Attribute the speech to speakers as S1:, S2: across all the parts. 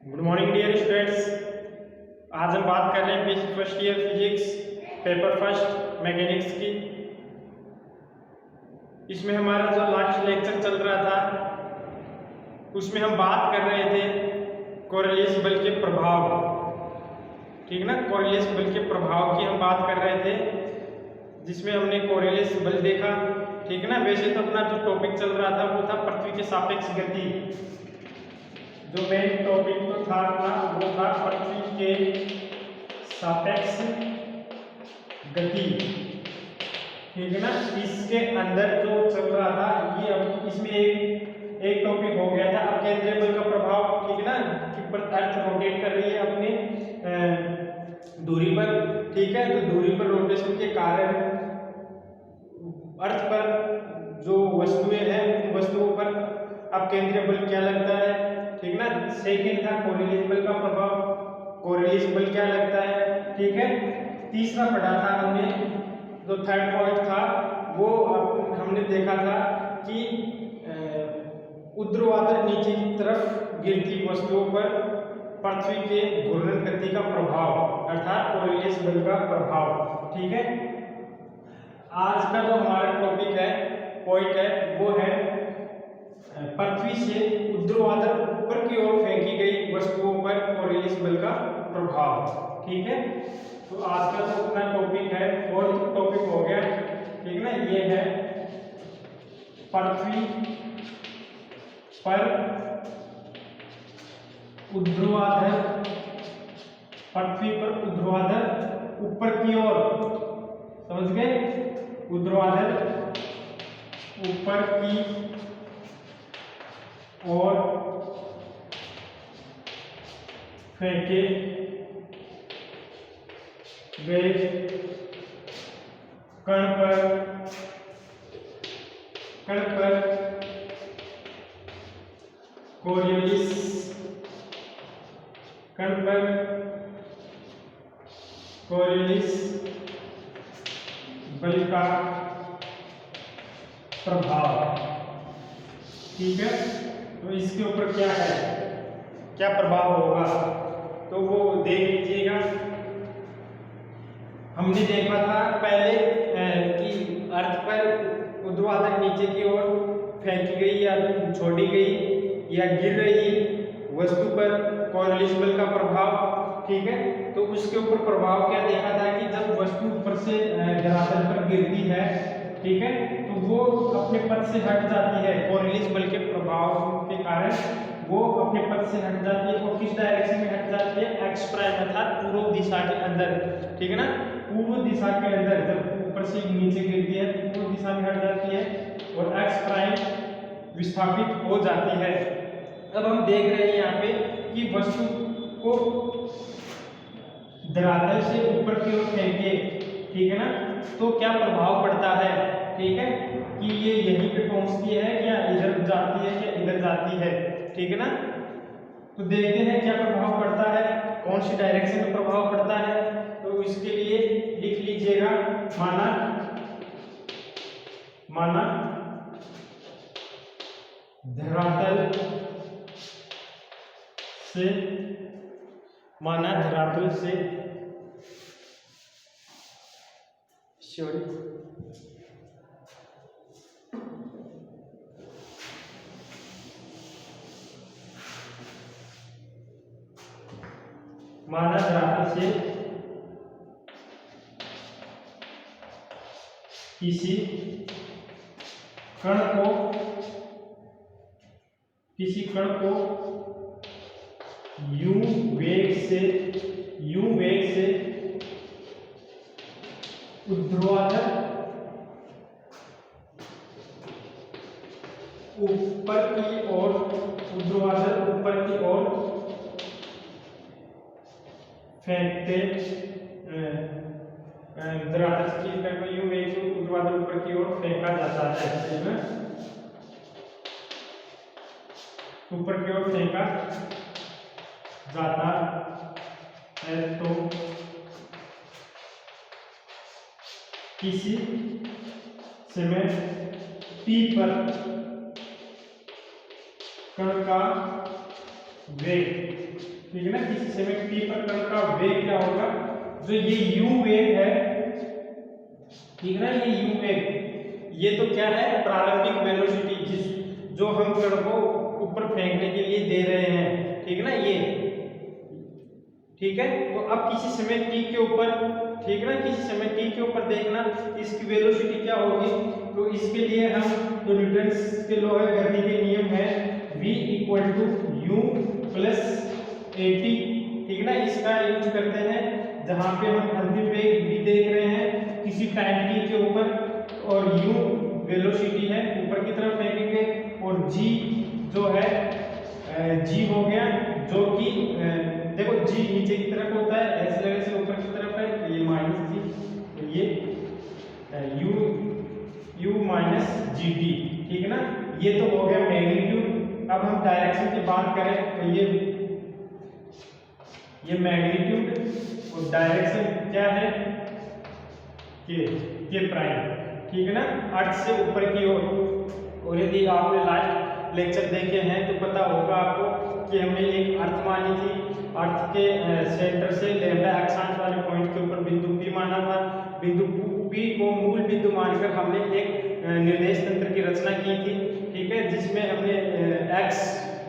S1: Good morning dear students. आज हम बात कर रहे हैं PC first year physics paper first mechanics की। इसमें हमारा जो लास्ट लेक्चर चल रहा था उसमें हम बात कर रहे थे कोरिलेस बल के प्रभाव, ठीक ना। कोरिलेस बल के प्रभाव की हम बात कर रहे थे जिसमें हमने कोरिलेस बल देखा, ठीक ना। वैसे तो अपना जो टॉपिक चल रहा था वो था पृथ्वी के सापेक्ष गति। जो मेन टॉपिक तो था अपना वो था पृथ्वी के सापेक्ष गति, ठीक है ना। इसके अंदर जो चल रहा था ये अब इसमें एक टॉपिक हो गया था अब केंद्रीय बल का प्रभाव, ठीक है ना, कि अर्थ रोटेट कर रही है अपने दूरी पर, ठीक है। तो दूरी पर रोटेशन के कारण अर्थ पर जो वस्तुएं हैं उन वस्तुओं पर अब केंद्रीय बल क्या लगता है, ठीक ना। सेकेंड था कोरिलेस बल का प्रभाव, कोरिलेस बल क्या लगता है, ठीक है। तीसरा पढ़ा था हमने, जो थर्ड पॉइंट था वो हमने देखा था कि ऊर्ध्वाधर नीचे की तरफ गिरती वस्तुओं पर पृथ्वी के घूर्णन गति का प्रभाव अर्थात कोरिलेस बल का प्रभाव, ठीक है। आज का जो हमारा टॉपिक है, पॉइंट है, वो है पृथ्वी से ऊर्ध्वाधर ऊपर की ओर फेंकी गई वस्तुओं पर कोरिलेस बल का प्रभाव, ठीक है। तो आज का जो अपना टॉपिक है फोर्थ टॉपिक हो गया, ठीक ना। ये है पृथ्वी पर ऊर्ध्वाधर, पृथ्वी पर ऊर्ध्वाधर ऊपर की ओर, समझ गए, ऊर्ध्वाधर ऊपर की और फेंके गए कण पर कोरिलेस, कण पर कोरिलेस बल का प्रभाव, ठीक है। तो इसके ऊपर क्या है, क्या प्रभाव होगा तो वो देख लीजिएगा। हमने देखा था पहले कि अर्थ पर ऊर्ध्वाधर नीचे की ओर फेंकी गई या छोड़ी गई या गिर रही वस्तु पर कोरिलेस बल का प्रभाव, ठीक है। तो उसके ऊपर प्रभाव क्या देखा था कि जब वस्तु ऊपर से धरातल पर गिरती है, ठीक है, तो वो अपने पथ से हट जाती है कोरिलेस बल के प्रभाव के कारण, वो अपने पथ से हट जाती है। और किस डायरेक्शन में हट जाती है, एक्स प्राइम अर्थात पूर्व दिशा के अंदर, ठीक है ना। पूर्व दिशा के अंदर जब ऊपर से नीचे गिरती है तो पूर्व दिशा में हट जाती है और एक्स प्राइम विस्थापित हो जाती है। अब हम देख रहे हैं यहाँ पे कि वस्तु को धरातल से ऊपर की ओर फेंके, ठीक है ना, तो क्या प्रभाव पड़ता है, ठीक है, कि ये यहीं पे पहुंचती है या इधर जाती है या इधर जाती है, ठीक है ना। तो देखते हैं क्या प्रभाव पड़ता है, कौन सी डायरेक्शन में प्रभाव पड़ता है। तो इसके लिए लिख लीजिएगा, माना धरातल से, माना धरातल से माना धरातल से किसी कण को u वेग से ऊर्ध्वाधर ऊपर की ओर फेंकते, धरातल की कण को u वेग से ऊर्ध्वाधर ऊपर की ओर फेंका जाता है, ऊपर की ओर फेंका जाता है। तो किसी समय P पर कण का वेग ठीक है ना, किसी समय t पर कण का वेग क्या होगा, जो ये u वेग है, ठीक है ना, ये u वेग, ये तो क्या है प्रारंभिक वेलोसिटी, जिस जो हम कण को ऊपर फेंकने के लिए दे रहे हैं, ठीक है ना, ये, ठीक है। तो अब किसी समय t के ऊपर, ठीक है ना, किसी समय t के ऊपर देखना इसकी वेलोसिटी क्या होगी, तो इसके लिए हम जो न्यूटन के लॉ है, गति के नियम है, v equal to u plus at, ठीक है ना, इसका यूज करते हैं जहां पे हम अंतिम वेग v देख रहे हैं किसी टाइम t के ऊपर, और u वेलोसिटी है ऊपर की तरफ फेंकेंगे, और g जो है g हो गया, जो कि देखो g नीचे की तरफ होता है, ऐसे लगे से ऊपर की तरफ है, तो ये माइनस g, तो ये u माइनस जी टी, ठीक है ना, ये तो हो गया मैग्नीट्यूड। अब हम डायरेक्शन की बात करें तो ये मैग्नीट्यूड और डायरेक्शन क्या है, के प्राइम, ठीक है ना, अर्थ से ऊपर की ओर। और यदि आपने लास्ट लेक्चर देखे हैं तो पता होगा आपको कि हमने एक अर्थ मानी थी, अर्थ के सेंटर से लैम्डा अक्षांश वाले पॉइंट के ऊपर बिंदु P माना था, बिंदु P को मूल बिंदु मानकर हमने एक निर्देश तंत्र की रचना की थी, ठीक है, जिसमें हमने x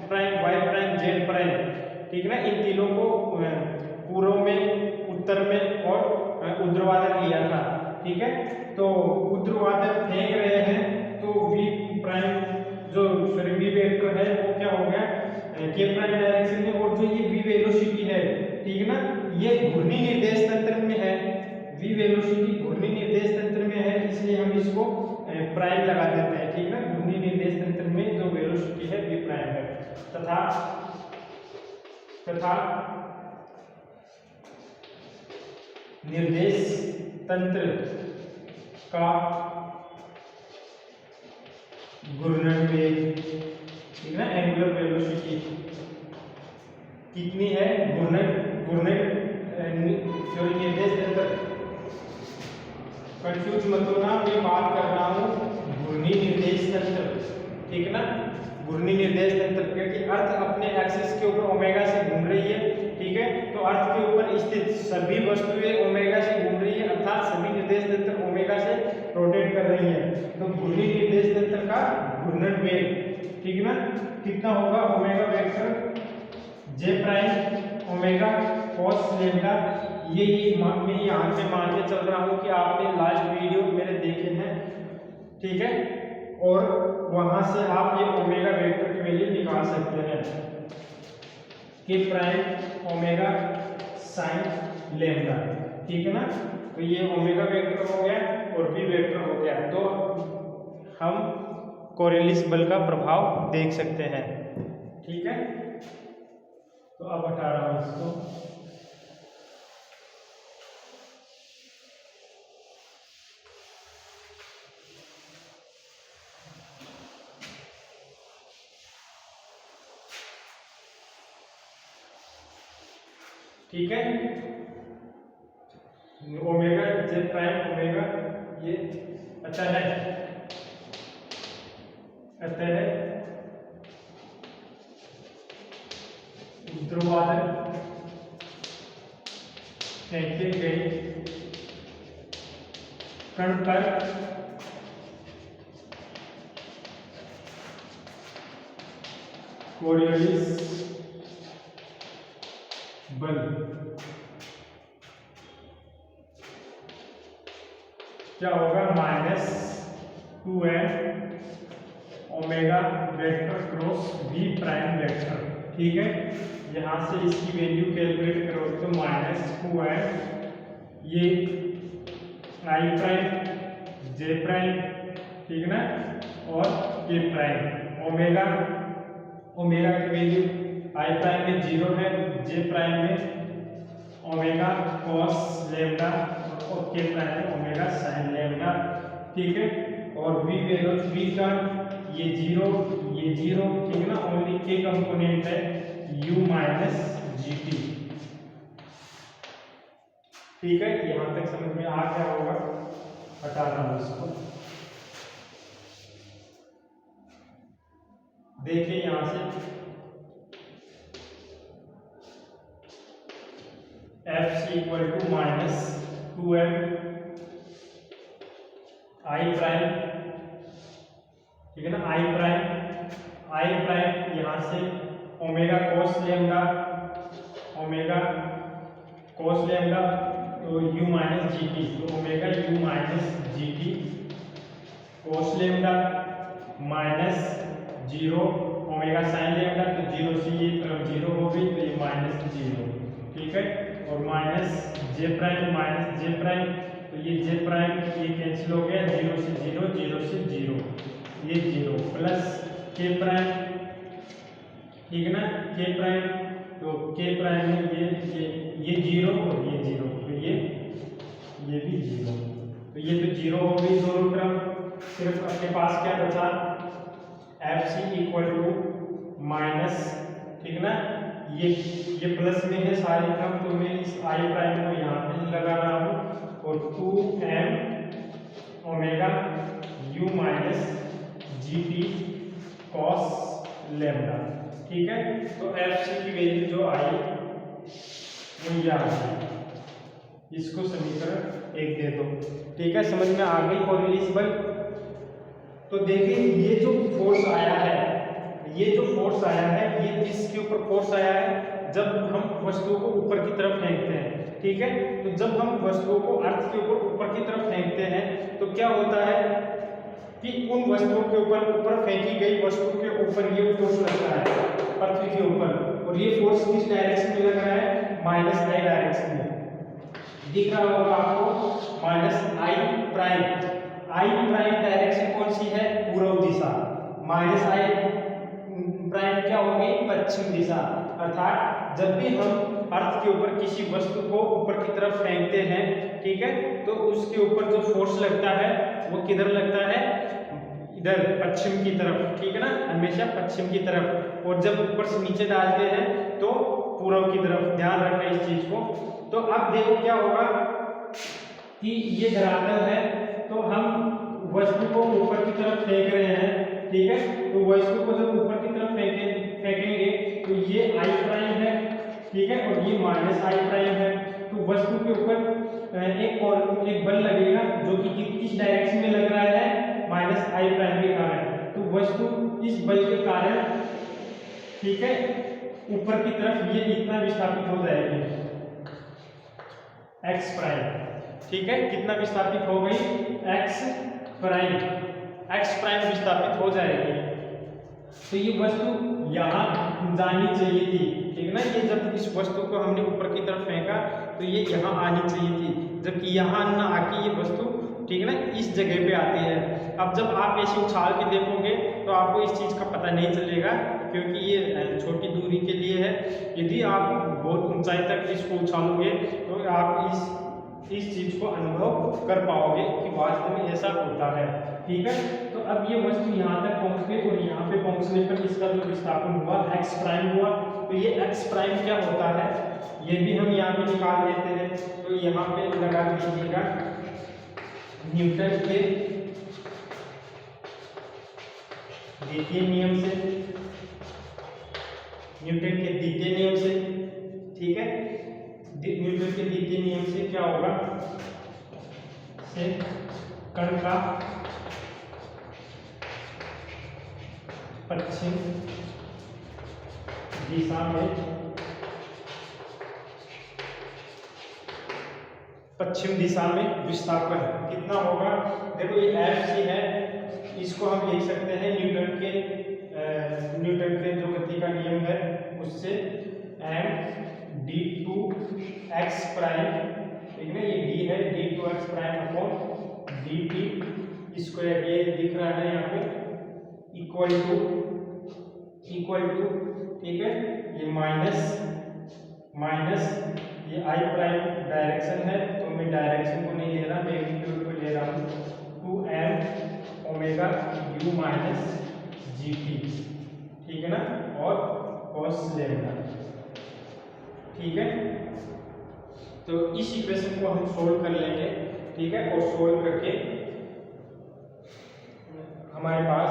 S1: prime, y prime, z prime, ठीक है ना, इन तीनों को पूर्व में, उत्तर में और ऊर्ध्वाधर लिया था, ठीक है। तो ऊर्ध्वाधर फेंक रहे हैं तो v प्राइम जो v वेक्टर है वो क्या हो गया k प्राइम डायरेक्शन में, और जो ये v वेलोसिटी है, ठीक है ना, ये घूर्णी निर्देश तंत्र में है, v वेलोसिटी घूर्णी निर्देश तंत्र में है, इसलिए हम इसको प्राइम लगा देते हैं, ठीक है, घूर्णी निर्देश तंत्र में जो वेलोसिटी है v प्राइम है, तथा निर्देश तंत्र का घूर्णन वेग, ठीक है ना, एंगुलर वेलोसिटी कितनी है, सॉरी निर्देश तंत्र, कंफ्यूज मत होना, मैं बात कर रहा हूँ घूर्णी निर्देश तंत्र, ठीक है ना, घूर्णी निर्देश तंत्र, क्योंकि अर्थ अपने एक्सिस के ऊपर ओमेगा से घूम रही है, ठीक है, तो अर्थ के ऊपर स्थित सभी वस्तुएं ओमेगा से घूम रही है, अर्थात सभी निर्देश तंत्र ओमेगा से रोटेट कर रही है, तो घूर्णी निर्देश तंत्र का घूर्णन वेग, ठीक है ना, कितना होगा, omega vector j prime omega cos lambda, ये मैं यहाँ से मान के चल रहा हूँ कि आपने लास्ट वीडियो मेरे देखे हैं, ठीक है, और वहां से आप ये ओमेगा वेक्टर की वैल्यू निकाल सकते हैं, k prime omega sine lambda, ठीक है ना, तो ये ओमेगा वेक्टर हो गया और v वेक्टर हो गया, तो हम कोरियलिस बल का प्रभाव देख सकते हैं, ठीक है। तो अब हटा रहा हूं इसको, ठीक है, ओमेगा जे प्राइम ओमेगा ये अतः ऊर्ध्वाधर फेंके गए कण पर कोरियलिस बल क्या होगा, -2m omega vector cross v prime vector, ठीक है, यहाँ से इसकी वैल्यू कैलकुलेट करोगे तो -2m, ये i प्राइम j प्राइम, ठीक है ना, और k प्राइम, ओमेगा की वैल्यू i प्राइम में 0 है, j प्राइम में ओमेगा cos लैम्डा और k प्राइम में ओमेगा sin लैम्डा, ठीक है, और v का ये 0, ठीक है ना, ओनली k कंपोनेंट है u माइनस gt, ठीक है, यहां तक समझ में आ गया होगा, हटा रहा हूं इसको, देखिए यहां से equal to minus 2m I prime, ठीक है ना, आई प्राइम यहाँ से omega cos lambda, omega cos lambda, तो u माइनस जी टी, तो omega u minus G T cos lambda minus 0 omega sine lambda, तो 0 से ये टर्म 0 हो गई, तो ये माइनस 0, ठीक है, और माइनस जे प्राइम, तो ये जे प्राइम ये कैंसिल हो गया, 0 से 0, 0 से 0, ये 0 प्लस के प्राइम, ठीक है ना, के प्राइम, तो के प्राइम में ये 0 और ये 0, तो ये भी 0, तो ये तो 0 हो गई दोनों टर्म। सिर्फ अपने पास क्या बचा, F C equal to minus, ठीक ना, ये प्लस में है सारी टर्म, तो मैं इस आई प्राइम को यहाँ पे लगा रहा हूँ, और 2m omega u minus G T cos lambda, ठीक है। तो एफ सी की वैल्यू जो आई वो ये आ गई, इसको समीकरण 1 दे दो, ठीक है, समझ में आ गई कोरिलेशनल। तो देखिए ये जो फोर्स आया है, ये किसके ऊपर फोर्स आया है, जब हम वस्तुओं को ऊपर की तरफ फेंकते हैं, ठीक है, तो जब हम वस्तुओं को अर्थ के ऊपर की तरफ फेंकते हैं तो क्या होता है कि उन वस्तुओं के ऊपर फेंकी गई वस्तु के ऊपर ये फोर्स लगता है पृथ्वी के ऊपर, और ये फोर्स किस डायरेक्शन में लग रहा है, माइनस आई डायरेक्शन में, दिख रहा होगा आपको, माइनस आई प्राइम डायरेक्शन कौन सी है, पूर्व दिशा, माइनस आई प्राइम क्या होगी, पश्चिम दिशा। अर्थात जब भी हम अर्थ के ऊपर किसी वस्तु को ऊपर की तरफ फेंकते हैं, ठीक है, तो उसके ऊपर जो फोर्स लगता है वो किधर लगता है, इधर पश्चिम की तरफ, ठीक है ना, हमेशा पश्चिम की तरफ, और जब ऊपर से नीचे डालते हैं तो पूर्व की तरफ, ध्यान रखना इस चीज को। तो अब देखो क्या होगा कि ये धरातल है, तो हम वस्तु को ऊपर की तरफ फेंक रहे हैं, ठीक है, तो वस्तु को जब ऊपर की तरफ फेंकेंगे तो ये आई प्राइम है, ठीक है, और ये माइनस आई प्राइम है, तो वस्तु के ऊपर एक बल लगेगा जो कि किस डायरेक्शन में लग रहा है, माइनस आई प्राइम के कारण, तो वस्तु इस बल के कारण, ठीक है, ऊपर की तरफ ये इतना विस्थापित हो जाएगी, एक्स प्राइम, ठीक है, कितना विस्थापित हो गई, एक्स प्राइम विस्थापित हो जाएगी। तो ये वस्तु यहाँ जानी चाहिए थी, ठीक है ना, ये जब इस वस्तु को हमने ऊपर की तरफ फेंका तो ये यहाँ आनी चाहिए थी, जबकि यहाँ ना आके ये वस्तु, ठीक है ना, इस जगह पे आती है। अब जब आप ऐसे उछाल के देखोगे तो आपको इस चीज़ का पता नहीं चलेगा, क्योंकि ये छोटी दूरी के लिए है। यदि आप बहुत ऊंचाई तक इसको उछालोगे तो आप इस चीज को अनुभव कर पाओगे कि वास्तव में ऐसा होता है, ठीक है। तो अब ये वस्तु यहाँ तक पहुँच गई, और यहाँ पे पहुँचने पर इसका जो विस्थापन हुआ एक्स प्राइम हुआ, तो ये एक्स प्राइम क्या होता है ये भी हम यहाँ पे निकाल लेते हैं। तो यहाँ पे लगा दीजिएगा न्यूटन के द्वितीय नियम से, ठीक है, न्यूटन के द्वितीय नियम से क्या होगा, से कण का पश्चिम दिशा में विस्थापन कितना होगा। देखो ये एफ सी है, इसको हम लिख सकते हैं न्यूटन के जो गति का नियम है उससे m d two x prime, ठीक है, ये डी है, d two x prime upon d t square, ये दिख रहा है यहाँ पे, इक्वल टू, ठीक है, ये माइनस ये आई प्राइम डायरेक्शन है, तो मैं डायरेक्शन को नहीं ले रहा, मैग्नीट्यूड को ले रहा हूँ, 2m omega u minus G t, ठीक है ना, और cos लेमडा, ठीक है। तो इस इक्वेशन को हम सोल्व कर लेंगे, ठीक है, और सोल्व करके हमारे पास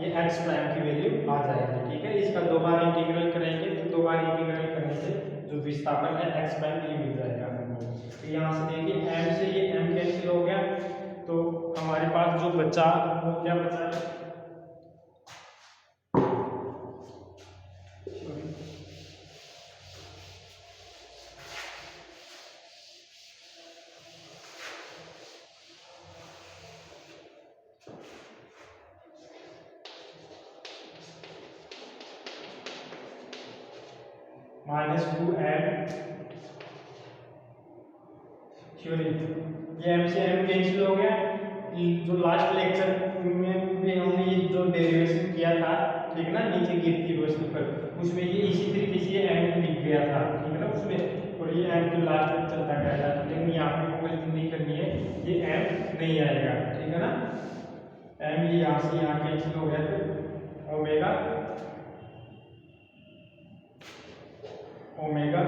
S1: ये एक्स प्राइम की वैल्यू आ जाएगी, ठीक है। इसका दो बार इंटीग्रल करेंगे, तो दो बार इंटीग्रल करने से जो विस्थापन है एक्स प्राइम ये मिल जाएगा हमको। तो यहाँ से देखिए m से ये m कैंसिल हो गया, तो हमारे पास जो बचा वो क्या बचा है, -2m सॉरी ये m से m कैंसिल हो गया। जो लास्ट लेक्चर में भी हमने ये जो डेरिवेशन किया था, ठीक है ना, नीचे गिरती वस्तु पर, उसमें ये इसी तरीके से ये m लिख गया था, ठीक है ना उसमें, और ये m तो लास्ट तक चलता गया था, लेकिन यहाँ पे कोई नहीं करनी है, ये m नहीं आएगा, ठीक है ना। m ये यहाँ से यहाँ कैंसिल हो गया, तो omega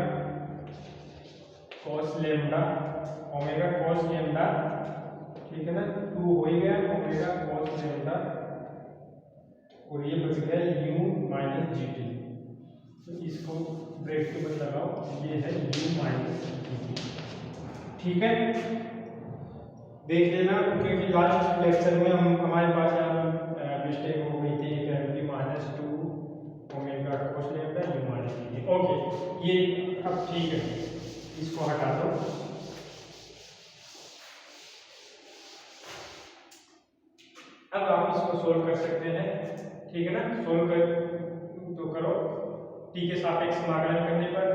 S1: cos lambda, omega cos lambda, ठीक है ना, 2 हो ही गया ओमेगा cos लेम्डा, और ये बच गया u माइनस जी टी, तो इसको ब्रेक के ऊपर लगाओ, ये है u माइनस जी टी, ठीक है। देख लेना, क्योंकि लास्ट लेक्चर में हमारे पास यहाँ मिस्टेक हो गई थी, -2 omega cos lambda u minus G T. Okay, ये अब ठीक है, इसको हटा दो। अब आप इसको सोल्व कर सकते हैं, ठीक है ना, सोल्व कर तो करो t के सापेक्ष समाकलन करने पर,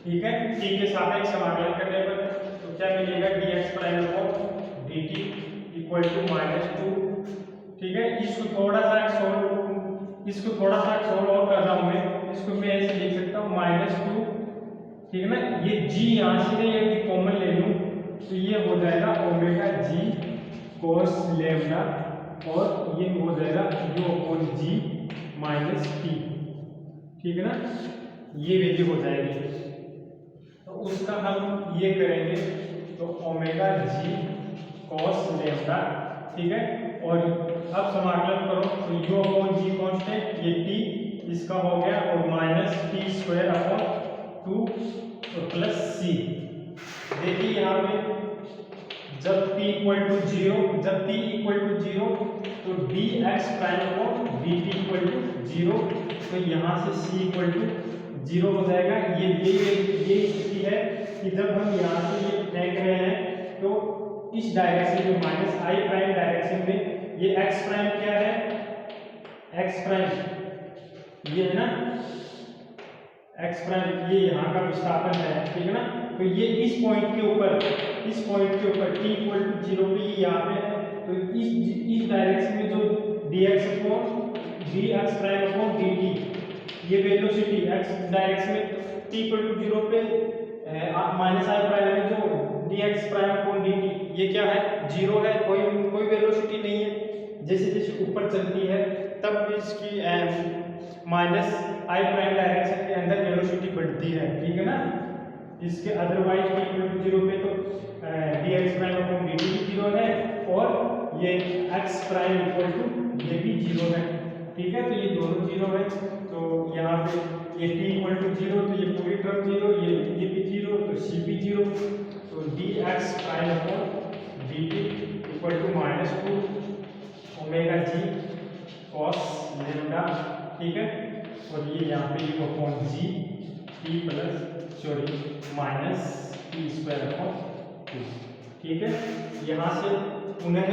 S1: ठीक है, t के सापेक्ष समाकलन करने पर तो क्या मिलेगा, dx prime upon dt equal to -2, ठीक है। इसको थोड़ा सा सोल्व और कर रहा हूं मैं, इसको मैं ऐसे लिख सकता हूँ -2, ठीक है ना, ये g यहाँ से यदि कॉमन ले लूं तो ये हो जाएगा ओमेगा g cos लेम्डा, और ये हो जाएगा u upon g minus t, ठीक है ना, ये वैल्यू हो जाएगी। तो उसका हम ये करेंगे, तो ओमेगा g cos लेम्डा, ठीक है, और अब समाकलन करो तो u अपॉन g कांस्टेंट, ये t इसका हो गया, और माइनस टी स्क्वायर अपॉन 2 और प्लस c। देखिए यहाँ पे जब t इक्वल टू 0 तो dx prime upon dt equal to 0, तो यहाँ से c इक्वल टू 0 हो जाएगा। ये स्थिति है कि जब हम यहाँ से ये फेंक रहे हैं तो इस डायरेक्शन में -i प्राइम डायरेक्शन में ये x प्राइम क्या है, x प्राइम ये है ना, x प्राइम ये यहाँ का विस्थापन है, ठीक है ना, तो ये इस पॉइंट के ऊपर t इक्वल टू 0 पे ये यहाँ पे है, तो इस डायरेक्शन में जो dx प्राइम अपॉन dt, ये वेलोसिटी x डायरेक्शन में t इक्वल टू 0 पे -i प्राइम में जो dx प्राइम अपॉन dt, ये क्या है, 0 है, कोई वेलोसिटी नहीं है। जैसे जैसे ऊपर चलती है तब इसकी -i प्राइम डायरेक्शन के अंदर वेलोसिटी बढ़ती है, ठीक है ना। इसके अदरवाइज t इक्वल टू 0 पे तो dx प्राइम अपॉन dt भी 0 है, और ये x प्राइम इक्वल टू ये भी 0 है, ठीक है, तो ये दोनों 0 है। तो यहाँ पे ये t इक्वल टू 0, तो ये पूरी टर्म 0, ये भी 0, तो c भी 0, तो dx prime upon dt equal to -2 omega g cos lambda, ठीक है, और ये यहाँ पे u upon g t plus minus t square upon 2, ठीक है। यहाँ से पुनः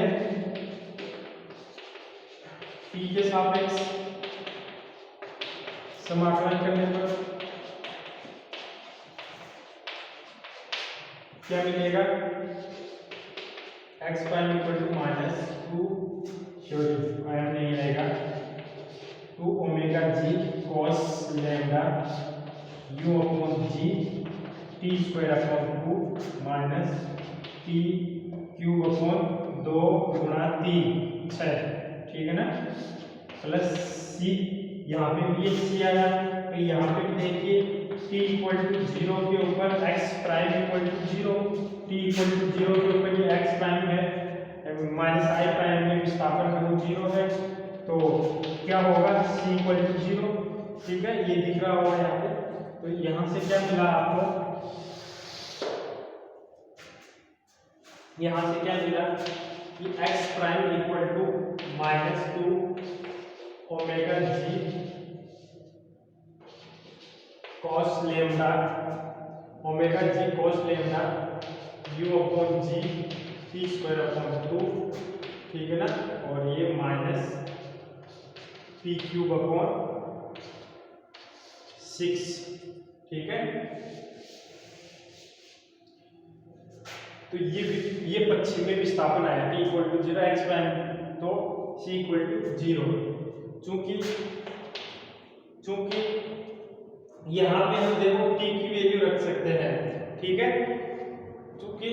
S1: t के सापेक्ष समाकलन करने पर क्या मिलेगा, x प्राइम इक्वल टू -2 नहीं आएगा, 2 omega g cos lambda u upon g t square upon 2 minus t cube upon 2 गुणा 3 6, ठीक है ना, प्लस c, यहाँ पे भी ये c आया, तो यहाँ पे भी देखिए t इक्वल टू 0 के ऊपर x prime equal to 0, t equal to 0 के ऊपर ये x प्राइम है, -i प्राइम में विस्थापन का 0 है, तो क्या होगा, c इक्वल टू 0। ठीक है, ये दिख रहा होगा यहाँ पे। तो यहाँ से क्या मिला आपको, यहाँ से क्या मिला कि x prime equal to -2 omega g cos lambda, omega g cos lambda u upon g t square upon 2। ठीक है ना, और ये माइनस पी क्यूब अपॉन 6। ठीक है, तो ये पश्चिमी विस्थापन आया t equal to 0 x prime, तो c इक्वल टू 0। चूंकि यहाँ पे हम देखो t की वैल्यू रख सकते हैं। ठीक है, चूंकि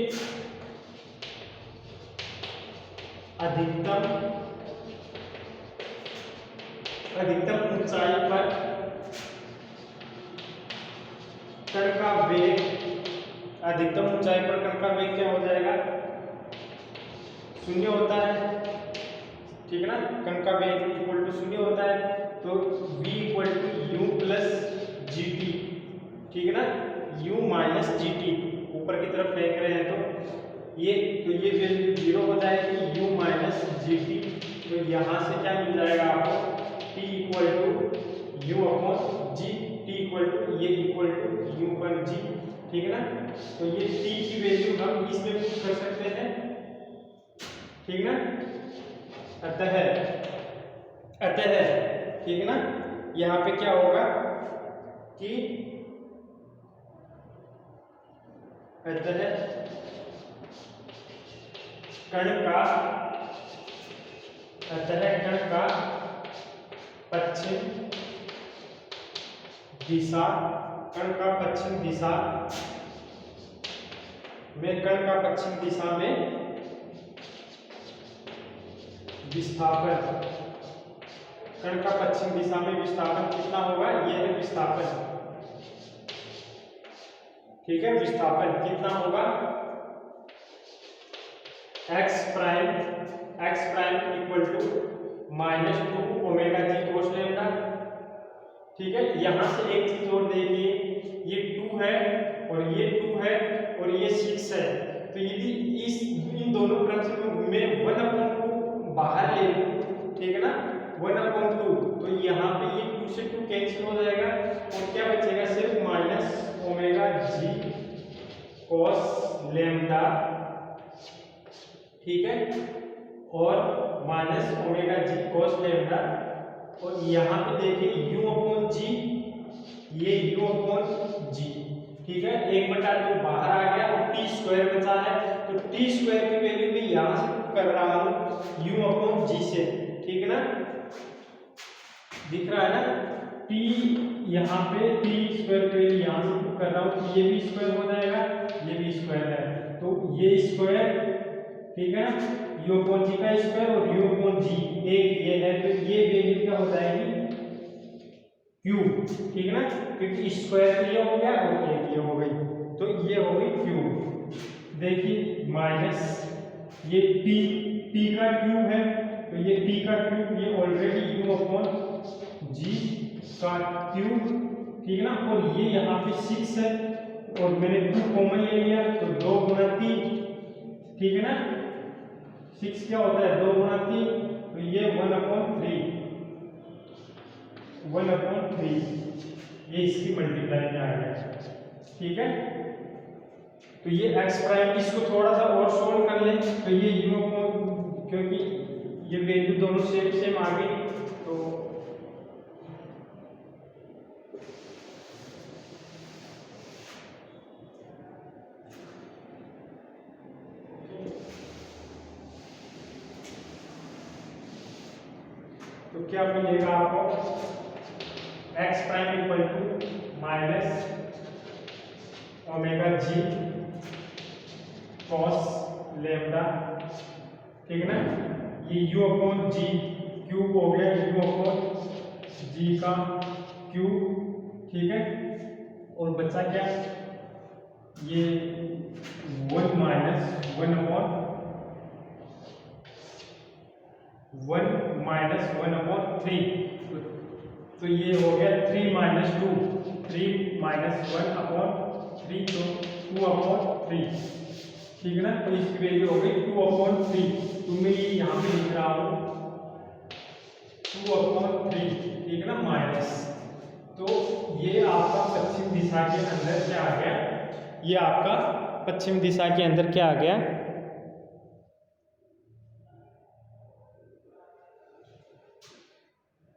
S1: अधिकतम ऊंचाई पर कण का वेग, अधिकतम ऊंचाई पर कण का वेग क्या हो जाएगा, 0 होता है। ठीक है ना, कण का वेग इक्वल टू 0 होता है। तो v equal to u plus g t. ठीक है ना, u माइनस जी टी ऊपर की तरफ फेंक रहे हैं, तो ये वैल्यू 0 हो जाएगी, u माइनस जी टी। तो यहाँ से क्या मिल जाएगा आपको, t equal to u upon g, t equal to ये इक्वल टू यू पर जी। ठीक है ना, तो ये t की वैल्यू हम इसमें पुट कर सकते हैं। ठीक है ना, अतः ठीक है ना, यहाँ पे क्या होगा कि अतः कण का पश्चिम दिशा, कण का पश्चिम दिशा में विस्थापन, कण का पश्चिम दिशा में विस्थापन कितना होगा, यह है विस्थापन। ठीक है, विस्थापन कितना होगा, x prime equal to -2 omega g cos lambda. ठीक है, यहां से एक चीज और देखिए, ये 2 है और ये 2 है और ये 6 है। तो यदि इन दोनों क्रम से मैं 1/2 बाहर ले लूं, ठीक है ना, 1/2, तो यहाँ पे ये 2 से 2 कैंसिल हो जाएगा और क्या बचेगा, सिर्फ minus omega g cos lambda. ठीक है, और minus omega g cos lambda, और यहाँ पे देखिए u अपॉन जी, ये u अपॉन जी। ठीक है, 1/2 बाहर आ गया और टी स्क्वायर बचा है, तो टी स्क्वायर की वैल्यू मैं यहाँ से पुट कर रहा हूँ u अपॉन जी से। ठीक है ना, दिख रहा है ना, टी यहाँ पे टी स्क्वायर की वैल्यू यहाँ से पुट कर रहा हूँ, तो ये भी स्क्वायर हो जाएगा, ये भी स्क्वायर है, तो ये स्क्वायर। ठीक है ना, u अपॉन जी का स्क्वायर और u अपॉन जी एक ये है, तो ये वैल्यू क्या हो जाएगी, q। ठीक है ना, क्योंकि स्क्वायर ये हो गया और एक ये हो गई, तो ये हो गई q। देखिए माइनस ये p का क्यूब है, तो ये p का क्यूब, ये ऑलरेडी u अपॉन जी का क्यूब। ठीक है ना, और ये यहाँ पे 6 है और मैंने 2 कॉमन ले लिया, तो 2 गुणा 3। ठीक है ना, 6 क्या होता है, 2 गुणा 3, तो ये 1/3, ये इसकी मल्टीप्लाई में आ गया। ठीक है, तो ये x प्राइम, इसको थोड़ा सा और सोल्व कर लें, तो ये u अपॉन, क्योंकि ये वैल्यू दोनों सेम आ गई, तो क्या मिलेगा आपको, x prime equal to minus omega g cos lambda. ठीक है ना, ये u अपॉन जी क्यूब हो गया, u अपॉन जी का क्यूब। ठीक है, और बचा क्या, ये 1 माइनस 1 अपॉन 1 माइनस 1/3, तो ये हो गया 3 माइनस 2, 3 माइनस 1/3, तो 2/3, ठीक है ना। तो इसकी वैल्यू हो गई 2/3, तो मैं ये यहाँ पे लिख रहा हूँ 2/3, ठीक है ना, माइनस। तो ये आपका पश्चिम दिशा के अंदर क्या आ गया, ये आपका पश्चिम दिशा के अंदर क्या आ गया,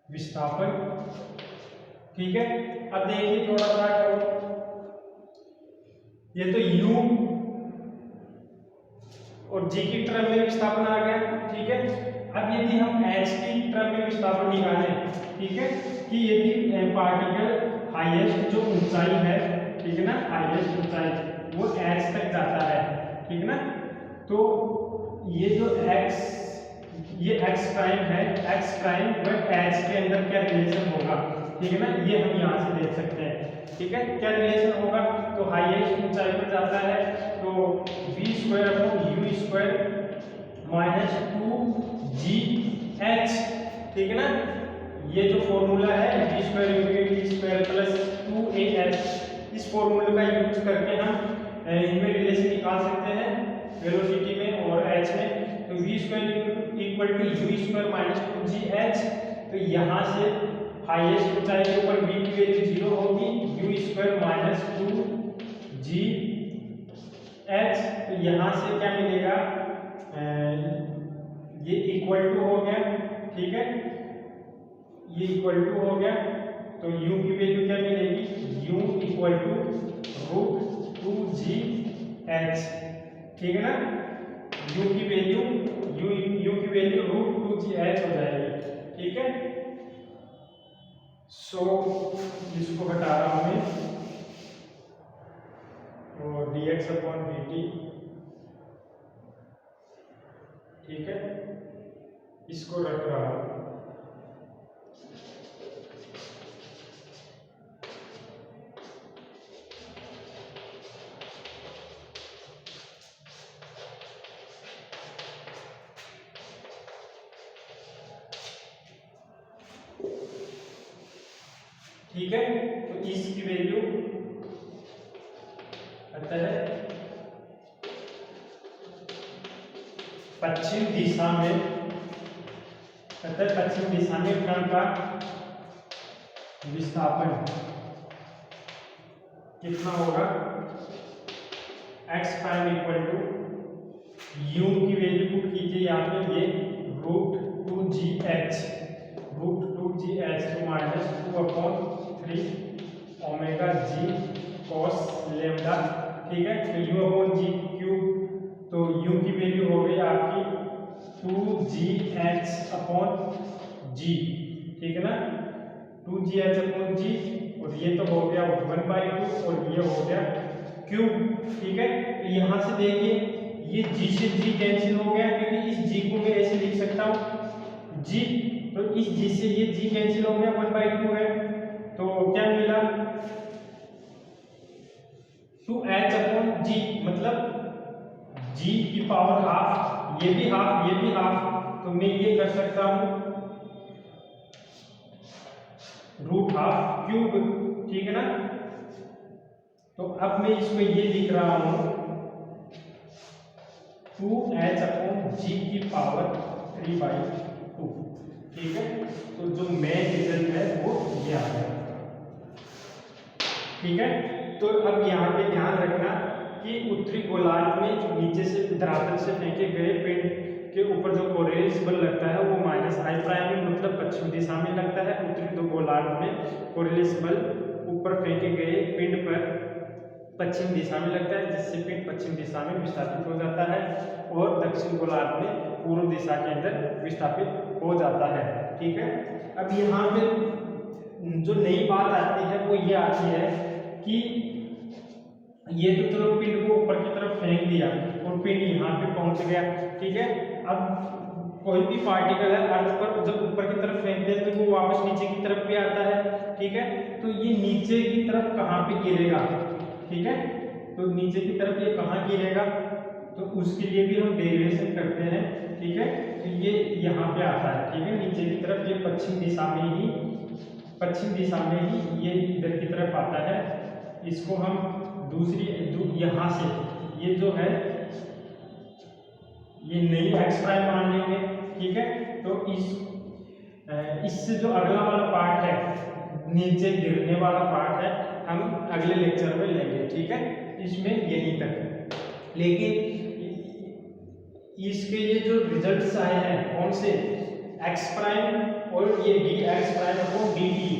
S1: विस्थापन, ठीक है। अब देखिए थोड़ा सा करो, ये तो u और g की टर्म में विस्थापन आ गया, ठीक है। अब यदि हम h की टर्म में विस्थापन निकालें, ठीक है, कि यदि पार्टिकल हाईएस्ट जो ऊंचाई है, ठीक है ना, हाईएस्ट ऊंचाई वो h तक जाता है, ठीक है ना, तो ये जो x, ये x प्राइम है, x प्राइम व h के अंदर क्या रिलेशन होगा, ठीक है ना, ये हम यहाँ से देख सकते हैं, ठीक है। क्या रिलेशन होगा, तो हाईएस्ट ऊंचाई पर जाता है तो v² माइनस 2gh, ठीक है ना। ये जो फॉर्मूला है v² प्लस 2ah, इस फॉर्मूले का यूज करके हम इनमें रिलेशन निकाल सकते हैं वेलोसिटी में और h में। तो v² माइनस 2gh, तो यहाँ से हाईएस्ट ऊंचाई के ऊपर v की वैल्यू 0 होगी, u² माइनस 2gh, तो यहाँ से क्या मिलेगा, ये इक्वल टू हो गया, ठीक है, ये इक्वल टू हो गया, तो u की वैल्यू क्या मिलेगी, u इक्वल टू √2gh, ठीक है ना। u की वैल्यू √2gh हो जाएगी, ठीक है। सो इसको घटा रहा हूं मैं, और dx/dt, ठीक है, इसको रख रहा हूं, ठीक है। तो इसकी वैल्यू आता है पश्चिम दिशा में, पश्चिम दिशा में कण का विस्थापन कितना होगा, x prime equal to u की वैल्यू पुट कीजिए यहाँ पे, ये √2gh, तो minus 2/3 omega g cos lambda, ठीक है। तो u/g³, तो u की वैल्यू हो गई आपकी 2gh/g, ठीक है ना, 2gh/g, और ये तो हो गया 1/2 और ये हो गया क्यूब, ठीक है। तो यहाँ से देखिए ये g से g कैंसिल हो गया, क्योंकि इस g को मैं ऐसे लिख सकता हूँ g, तो इस g से ये g कैंसिल हो गया, 1/2 है, तो क्या मिला 2h/g, मतलब g की पावर हाफ, ये भी हाफ, ये भी हाफ, तो मैं ये कर सकता हूँ √½ क्यूब, ठीक है ना। तो अब मैं इसमें ये लिख रहा हूँ 2h/g की पावर 3/2, ठीक है। तो जो मेन रिजल्ट है वो ये आ गया, ठीक है। तो अब यहाँ पे ध्यान रखना कि उत्तरी गोलार्ध में नीचे से धरातल से फेंके गए पिंड के ऊपर जो कोरियलिस बल लगता है वो -i' में, मतलब पश्चिम दिशा में लगता है। उत्तरी गोलार्ध में कोरियलिस बल ऊपर फेंके गए पिंड पर पश्चिम दिशा में लगता है, जिससे पिंड पश्चिम दिशा में विस्थापित हो जाता है, और दक्षिण गोलार्ध में पूर्व दिशा के अंदर विस्थापित हो जाता है, ठीक है। अब यहाँ पे जो नई बात आती है वो ये आती है कि ये तो चलो पिंड को ऊपर की तरफ फेंक दिया और पिंड यहाँ पे पहुंच गया, ठीक है। अब कोई भी पार्टिकल है अर्थ पर जब ऊपर की तरफ फेंकते हैं तो वो वापस नीचे की तरफ भी आता है, ठीक है। तो ये नीचे की तरफ कहाँ पे गिरेगा, ठीक है, तो नीचे की तरफ ये कहाँ गिरेगा, तो उसके लिए भी हम डेरिवेशन करते हैं, ठीक है। तो ये यहाँ पे आता है, ठीक है, नीचे की तरफ, ये पश्चिम दिशा में ही ये इधर की तरफ आता है। इसको हम यहाँ से ये जो है ये नई एक्स प्राइम मान लेंगे, ठीक है। तो इससे जो अगला वाला पार्ट है, नीचे गिरने वाला पार्ट है, हम अगले लेक्चर में लेंगे, ठीक है। इसमें यहीं तक, लेकिन इसके ये जो रिजल्ट्स आए हैं कौन से, एक्स प्राइम और ये D x prime upon d T,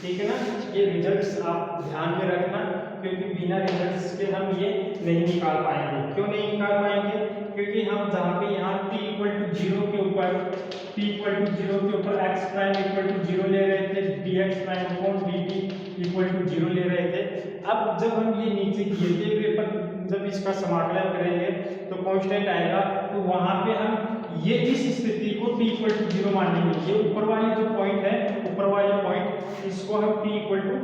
S1: ठीक है ना। ये रिजल्ट्स आप ध्यान में रखना, क्योंकि बिना रिजल्ट्स के हम ये नहीं निकाल पाएंगे। क्यों नहीं निकाल पाएंगे? क्योंकि हम जहाँ पे यहाँ t इक्वल टू 0 के ऊपर x प्राइम इक्वल टू 0 ले रहे थे, dx prime upon dt equal to 0 ले रहे थे। अब जब हम ये नीचे गिरते हुए पर जब इसका समाकलन करेंगे तो कांस्टेंट आएगा, तो वहां पे हम ये इस स्थिति को t इक्वल टू 0 मान लेंगे। ये ऊपर वाली जो पॉइंट है, ऊपर वाले पॉइंट, इसको हम t इक्वल टू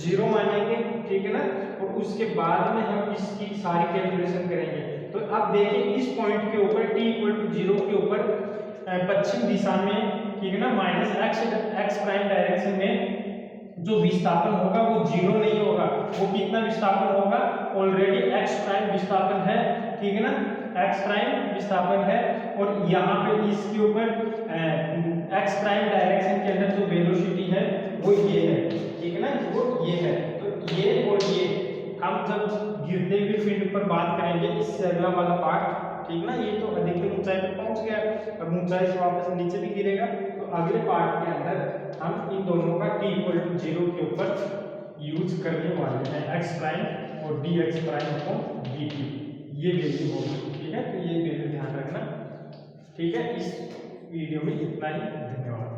S1: 0 मानेंगे, ठीक है ना। और उसके बाद में हम इसकी सारी कैलकुलेशन करेंगे। तो अब देखिए इस पॉइंट के ऊपर t इक्वल टू 0 के ऊपर पश्चिम दिशा में, ठीक है ना, माइनस एक्स प्राइम डायरेक्शन में जो विस्थापन होगा वो 0 नहीं होगा। वो कितना विस्थापन होगा? ऑलरेडी x प्राइम विस्थापन है, ठीक है ना, x प्राइम विस्थापन है। और यहाँ पे इसके ऊपर x प्राइम डायरेक्शन के अंदर जो वेलोसिटी है वो ये है, ठीक है ना, वो ये है। तो ये और ये हम जब गिरते हुए फील्ड पर बात करेंगे, इससे अगला वाला पार्ट, ठीक ना, ये तो अधिकतम ऊंचाई पर पहुंच गया, अब ऊंचाई से वापस नीचे भी गिरेगा। तो अगले पार्ट के अंदर हम इन दोनों का t इक्वल टू 0 के ऊपर यूज करने वाले हैं, x प्राइम और dx प्राइम अपॉन dt, ये वैल्यू होगी, ठीक है। तो ये वैल्यू ध्यान रखना, ठीक है। इस वीडियो में इतना ही, धन्यवाद।